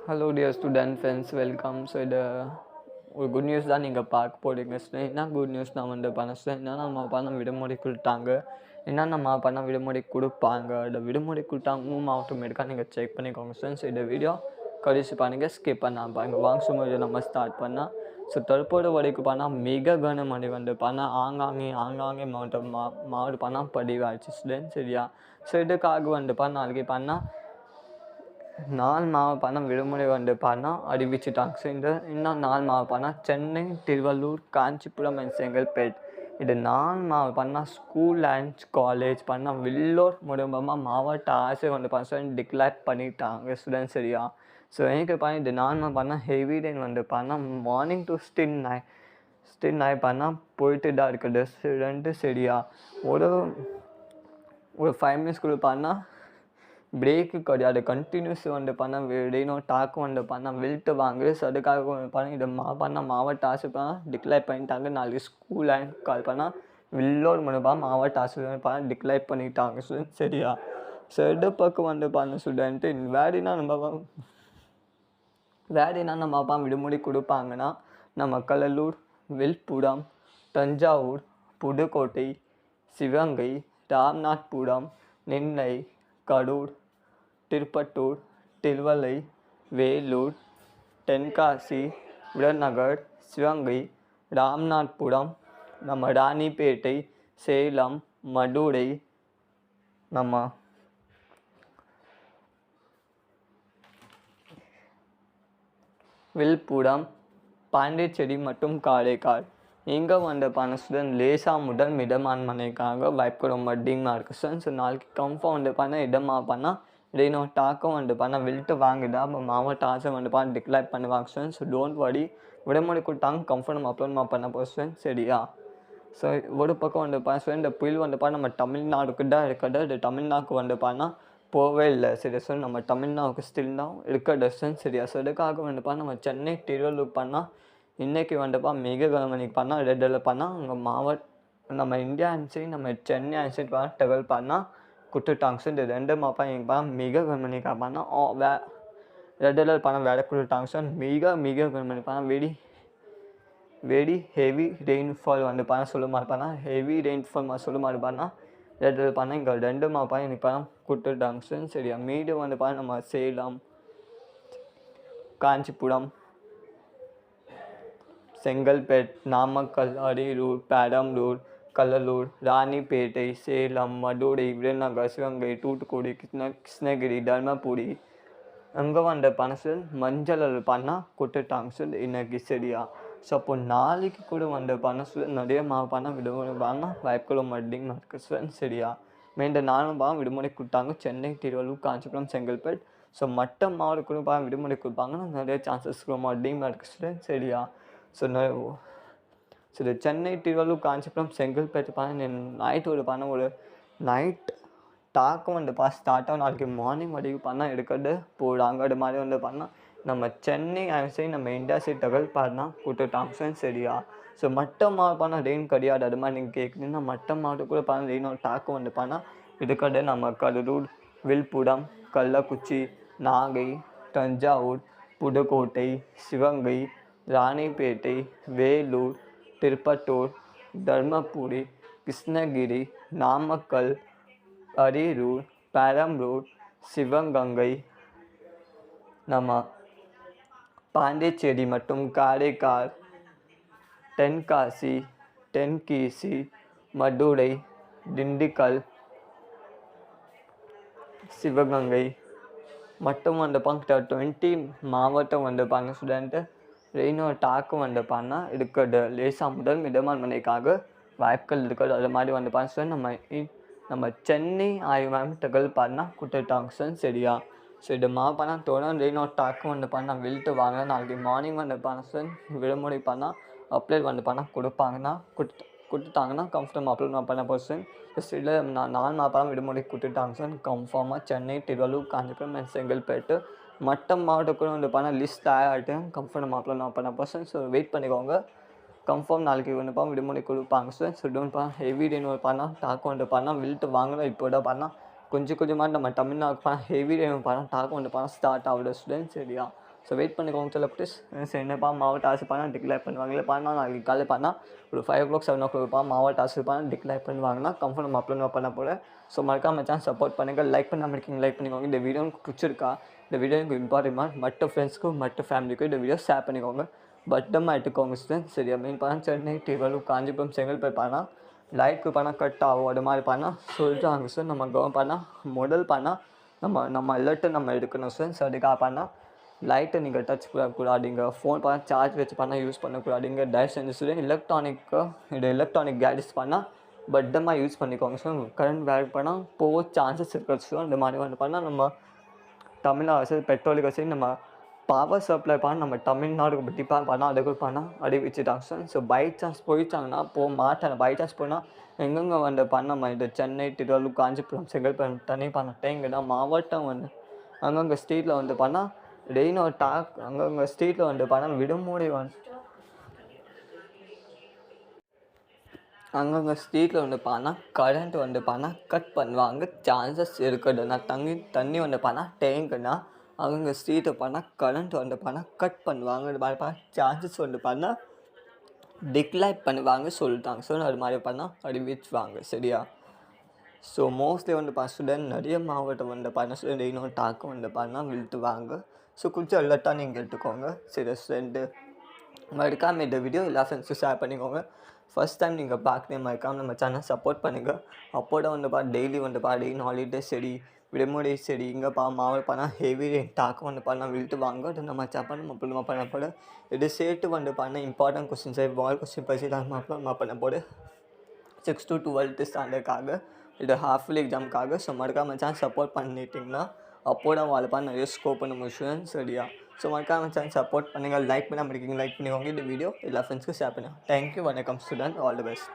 Hello dear student friends welcome. So இது ஒரு good news தான் நீங்கள் பார்க்க போகிறீங்க ஸ்டூடெண்ட். என்ன குட் நியூஸ் நான் பண்ண ஸ்டூடெண்ட் என்னென்னா நம்ம பண்ண விடுமுறை கொடுத்தாங்க, என்னென்ன பண்ண விடுமுறை கொடுப்பாங்க, இந்த விடுமுறை கொடுத்தாங்க ஆட்டோமேட்டிக்காக நீங்கள் செக் பண்ணிக்கோங்க ஸ்டூடெண்ட்ஸ். இந்த வீடியோ கடைசி பாருங்க, ஸ்கிப் பண்ணாமல் பாருங்க. வாங்க சும்மா நம்ம ஸ்டார்ட் பண்ணால் ஸோ தற்போது வரைக்கும் பண்ணால் மிக கனமழை பண்ணால் ஆங்காங்கே மாவட்டம் பண்ணால் பதிவாகிடுச்சு ஸ்டூடெண்ட். சரியா? ஸோ இதுக்காக நாளைக்கு பண்ணால் 4 மாவட்டம் விடுமுறை அறிவிச்சிட்டாங்க. ஸோ இன்னும் 4 மாவட்டம் சென்னை, திருவள்ளூர், காஞ்சிபுரம் அண்ட் செங்கல்பேட். இது 4 மாவட்டம் ஸ்கூல் அண்ட் காலேஜ் வில்லூர் மூலமாக மாவட்ட ஆசிரியர் டிக்ளேர் பண்ணிட்டாங்க ஸ்டூடெண்ட்ஸ். சரியா? ஸோ எனக்கு இது 4 மாவட்டம் heavy rain morning to still night போயிட்டு தான் இருக்குது ஸ்டூடெண்ட்டு. சரியா? ஒரு 5 மினிட்ஸ்க்குள்ள பிரேக்கு கிடையாது, கண்டினியூஸ் ரெயினோ டாக்கு வெல்ட்டு வாங்குது. ஸோ அதுக்காக இது மாவட்ட ஆசிரியர் டிக்ளேர் பண்ணிட்டாங்க. நாளைக்கு ஸ்கூல் அண்ட் கால் வில்லூர் மூலமாக மாவட்ட ஆசிரியர் டிக்ளேர் பண்ணிட்டாங்க ஸ்டூடெண்ட். சரியா? ஸோ இது பக்கம் ஸ்டூடெண்ட்டு வேறு என்ன நம்ம விடுமுறை கொடுப்பாங்கன்னா, நம்ம கடலூர், விழுப்புரம், தஞ்சாவூர், புதுக்கோட்டை, சிவகங்கை, ராமநாதபுரம், நெல்லை, கரூர், திருப்பத்தூர், திருவள்ளை, வேலூர், தென்காசி, விருதுநகர், சிவகங்கை, ராமநாதபுரம், நம்ம ராணிப்பேட்டை, சேலம், மதுரை, நம்ம விழுப்புரம், பாண்டிச்சேரி மற்றும் காரைக்கால். இங்கே ஸ்டூடெண்ட் லேசாக முதல் மிதமான மழைக்காக வாய்ப்பு ரொம்ப அதிகமாக இருக்குது ஸ்டூடெண்ட். ஸோ நாளைக்கு கன்ஃபார்ம் இடமாக ரெயினோ டாக்கும் வில்ட்டு வாங்குதா அப்போ மாவட்ட ஆசிரியர் டிக்ளேர் பண்ணுவாங்க ஸ்டூடெண்ட். ஸோ டோன்ட் வரி, விடுமுறை கொடுத்தாங்க கன்ஃபார்ம் அப்லோட் பண்ண போகிறோம் ஸ்டூடெண்ட். சரியா? ஸோ ஒரு பக்கம் ஸ்டூடெண்ட் இந்த புயல் நம்ம தமிழ்நாடுக்கு தான் இருக்கிறது. இது தமிழ்நாடுக்கு போகவே இல்லை. சரி? ஸோ நம்ம தமிழ்நாடுக்கு ஸ்டில் தான் இருக்கிற ஸ்டூடெண்ட். சரியா? ஸோ இதுக்காக நம்ம சென்னை, திருவள்ளூர் இன்றைக்கி மிக கவனிக்கு ரெட் அலர்ட் அங்கே நம்ம இந்தியா சைடு நம்ம சென்னை சைடு டெவல் கொடுத்துட்டாங்க. ஸோ இந்த 2 மாவட்டம் மிக கவனிக்க ரெட் அலர்ட் வேலை கொடுத்துட்டாங்க. ஸோ மிக கவனிப்பாங்க வெரி ஹெவி ரெயின்ஃபால் சொல்ல மாதிரி ஹெவி ரெயின்ஃபால் சொல்ல மாதிரி ரெட் அலர்ட் இங்கே 2 மாவட்டம் இன்னைக்கு கொடுத்துட்டாங்க ஸ்டூடெண்ட். சரியா? மீது நம்ம சேலம், காஞ்சிபுரம், செங்கல்பேட், நாமக்கல், அரியலூர், பெரம்பலூர், கடலூர், ராணிப்பேட்டை, சேலம், மதுரை, விருதுநகர், சிவகங்கை, தூத்துக்குடி, கிருஷ்ணகிரி, தர்மபுரி அங்கே மஞ்சள் கொடுத்துட்டாங்க இன்னைக்கு. சரியா? ஸோ அப்போ நாளைக்கு கூட நிறைய விடுமுறை வாய்ப்புகளும் அதிகமாக இருக்குது ஸ்டூடெண்ட். சரியா? இந்த 4 விடுமுறை கொடுத்தாங்க, சென்னை, திருவள்ளூர், காஞ்சிபுரம், செங்கல்பேட். ஸோ மற்ற மாவட்டங்களும் விடுமுறை கொடுப்பாங்கன்னா நிறைய சான்சஸ் ரொம்ப அதிகமாக இருக்குது ஸ்டூடெண்ட். சரியா? ஸோ இது சென்னை, திருவள்ளூர், காஞ்சிபுரம், செங்கல்பேட்டு நைட் ஒரு நைட் டாக்கும் ஸ்டார்ட் ஆகும். நாளைக்கு மார்னிங் வரைக்கும் எடுக்கிறது போகிறாங்க. அது மாதிரி நம்ம சென்னை சைடு நம்ம இந்தியா சைடு தகவல் கொடுத்துட்டாங்க. சரியா? ஸோ மற்ற மாவட்டம் ரெயின் கிடையாது. அது மாதிரி நீங்கள் கேட்குறீங்கன்னா மற்ற மாவட்டம் கூட ரெயினோட டாக்கும் இருக்கிறது நம்ம கடலூர், விழுப்புரம், கள்ளக்குறிச்சி, நாகை, தஞ்சாவூர், புதுக்கோட்டை, சிவகங்கை, ராணிப்பேட்டை, வேலூர், திருப்பத்தூர், தர்மபுரி, கிருஷ்ணகிரி, நாமக்கல், அரியலூர், பெரம்பலூர், சிவகங்கை, நம்ம பாண்டிச்சேரி மற்றும் காரைக்கால், தென்காசி, மதுரை, திண்டுக்கல், சிவகங்கை மற்றும் 20 மாவட்டம் ஸ்டூடெண்ட்டு ரெயினோட டாக்கும் இருக்கிறது. லேசாக முதல் மிதமான மழைக்காக வாய்ப்புகள் இருக்கிறது. அது மாதிரி ஸ்டூடெண்ட் நம்ம சென்னை ஆய்வு தகவல் கொடுத்துட்டாங்க ஸ்டூடெண்ட். சரியா? ஸோ இது தொடர்ந்து ரெயினோட டாக்கும் வில்ட்டு வாங்க நாளைக்கு மார்னிங் ஸ்டூடெண்ட் விடுமுறை அப்ளை கொடுத்தாங்கன்னா கன்ஃபார்ம் அப்லோட் பண்ண போகிறேன். சில 4 மாவட்டம் விடுமுறை கொடுத்துட்டாங்க சார் கன்ஃபார்மாக. சென்னை, திருவள்ளூர், காஞ்சிபுரம் அண்ட் செங்கல்பேட்டு மற்ற மாவட்டக்கூட லிஸ்ட் ஆகிட்டு கன்ஃபார்ம் அப்லோட் பண்ண போகிறேன். ஸோ வெயிட் பண்ணிக்கோங்க. கன்ஃபார்ம் நாளைக்கு விடுமுறை கொடுப்பாங்க sir. So don't heavy rain டாக்கு வில்ட்டு வாங்கணும். இப்போ கொஞ்சமாக நம்ம தமிழ்நாடு ஹெவி ரெயின் டாக்கு ஸ்டார்ட் ஆகுது ஸ்டூடெண்ட். சரியா? ஸோ வெயிட் பண்ணிக்கோங்க சில ப்ளீஸ். என்னப்பா மாவட்ட ஆசைப்பானா டிக்ளேர் பண்ணுவாங்களே பானா நாளைக்கு காலையில் பானா ஒரு 5 o'clock 7 o'clock மாவட்ட ஆசைப்பானா டிக்ளேர் பண்ணுவாங்கன்னா கன்ஃபார்ம் நம்ம அப்லோட் பண்ண போகிறேன். ஸோ மறக்காம சேனல் சப்போர்ட் பண்ணுங்கள். லைக் பண்ணாமல் இருக்கீங்க லைக் பண்ணிக்கோங்க. இந்த வீடியோ உங்களுக்கு பிடிச்சிருக்கா, இந்த வீடியோ எனக்கு இம்பார்ட்டன்ட் மற்ற ஃப்ரெண்ட்ஸ்க்கும் மற்ற ஃபேமிலிக்கும் இந்த வீடியோ ஷேர் பண்ணிக்கோங்க. பட்டமாக எடுத்துக்கோங்க ஸ்டூடெண்ட் சரியா. மெயின் பண்ணால் சென்னை திருவள்ளூர் காஞ்சிபுரம் செங்கல்பட்டு பண்ணால் லைக்கு பண்ணால் கட் ஆகும் அது மாதிரி பண்ணால் சொல்லிட்டாங்க சார். நம்ம கவர்மெண்ட் பண்ணால் முதல் பண்ணால் நம்ம அலர்ட்டை நம்ம எடுக்கணும் சார். ஸோ அதுக்காக பண்ணால் லைட்டை நீங்கள் டச் பண்ணக்கூடாதுங்க. ஃபோன் பண்ணால் சார்ஜ் வச்சு பண்ணால் யூஸ் பண்ணக்கூடாதுங்க. தயவு செஞ்சு ஸ்டூடெண்ட் எலக்ட்ரானிக் கேட்ஜெட்ஸ் பண்ணால் பட்டமாக யூஸ் பண்ணிக்கோங்க சார். கரண்ட் வேர் பண்ணால் போக சான்சஸ் இருக்குது சார். இந்த மாதிரி பண்ணால் நம்ம தமிழ்நாடு சரி பெட்ரோலுக்கு சரி நம்ம பவர் சப்ளை பண்ண நம்ம தமிழ்நாடுக்கு டிபெண்ட் பண்ணால் அதுக்கு பண்ணால் அறிவிச்சுட்டாங்க சார். ஸோ பை சான்ஸ் போயிட்டாங்கன்னா போக மாட்டேன். பை சான்ஸ் போனால் எங்கெங்கே பண்ண இந்த சென்னை திருவள்ளூர் காஞ்சிபுரம் செங்கல்பட்டு தனி பண்ணட்டேங்கன்னா மாவட்டம் அங்கங்கே ஸ்ட்ரீட்டில் பண்ணால் டெய்னோ டாக் அங்கங்கே ஸ்ட்ரீட்டில் பண்ணால் விடுமுறை அங்கங்கே ஸ்ட்ரீட்டில் பண்ணால் கரண்ட் பண்ணால் கட் பண்ணுவாங்க சான்சஸ் இருக்குதுன்னா தண்ணி பண்ணால் டேங்குன்னா அவங்க ஸ்ட்ரீட்டை பண்ணால் கரண்ட் பண்ணால் கட் பண்ணுவாங்க. அது மாதிரி சான்சஸ் பண்ணால் டிக்ளேர் பண்ணுவாங்க சொல்லிட்டாங்க. ஸோ அது மாதிரி பண்ணால் அறிவிச்சுவாங்க சரியா. ஸோ மோஸ்ட்லி ஸ்டூடெண்ட் நிறைய மாவட்டம் ஸ்டூடெண்ட் இன்னொரு டாக்கு பண்ணால் விழுத்துவாங்க. ஸோ கொஞ்சம் அலர்ட்டாக நீங்கள் எடுத்துக்கோங்க சரி ஸ்டூடெண்ட்டு. மறக்காமல் இந்த வீடியோ எல்லா ஃப்ரெண்ட்ஸும் ஷேர் பண்ணிக்கோங்க. ஃபஸ்ட் டைம் நீங்கள் பார்க்குறேன் மறக்காமல் நம்ம சேனல் சப்போர்ட் பண்ணுங்கள். அப்போட டெய்லி டெய்லி ஹாலிடே சரி விடுமுறை சரி இங்கேப்பா மாவட்ட பண்ணால் ஹெவி டாக்கு பண்ணால் விழுத்துவாங்க. அது நம்ம சேப்பன் பண்ண போட இது சேர்த்து பண்ண இம்பார்ட்டன்ட் கொஸ்டின்ஸ் வால் கொஸ்டின் பற்றி தான் பண்ண போட 6 to 12th ஸ்டாண்டர்டுக்காக இது ஹாஃப்லி எக்ஸாமுக்காக. ஸோ மறக்காம சேனல் சப்போர்ட் பண்ணிட்டீங்கன்னா அப்போட வாழ்ப்பா நிறைய ஸ்கோப் பண்ண முடியும் சரியா. ஸோ மறக்காம சேனல் சப்போர்ட் பண்ணுங்கள். லைக் பண்ணாமல் இருக்கீங்க லைக் பண்ணிக்கோங்க. இந்த வீடியோ எல்லா ஃப்ரெண்ட்ஸ்க்கும் ஷேர் பண்ணுங்கள். தேங்க்யூ. வணக்கம் ஸ்டூடெண்ட். All the best.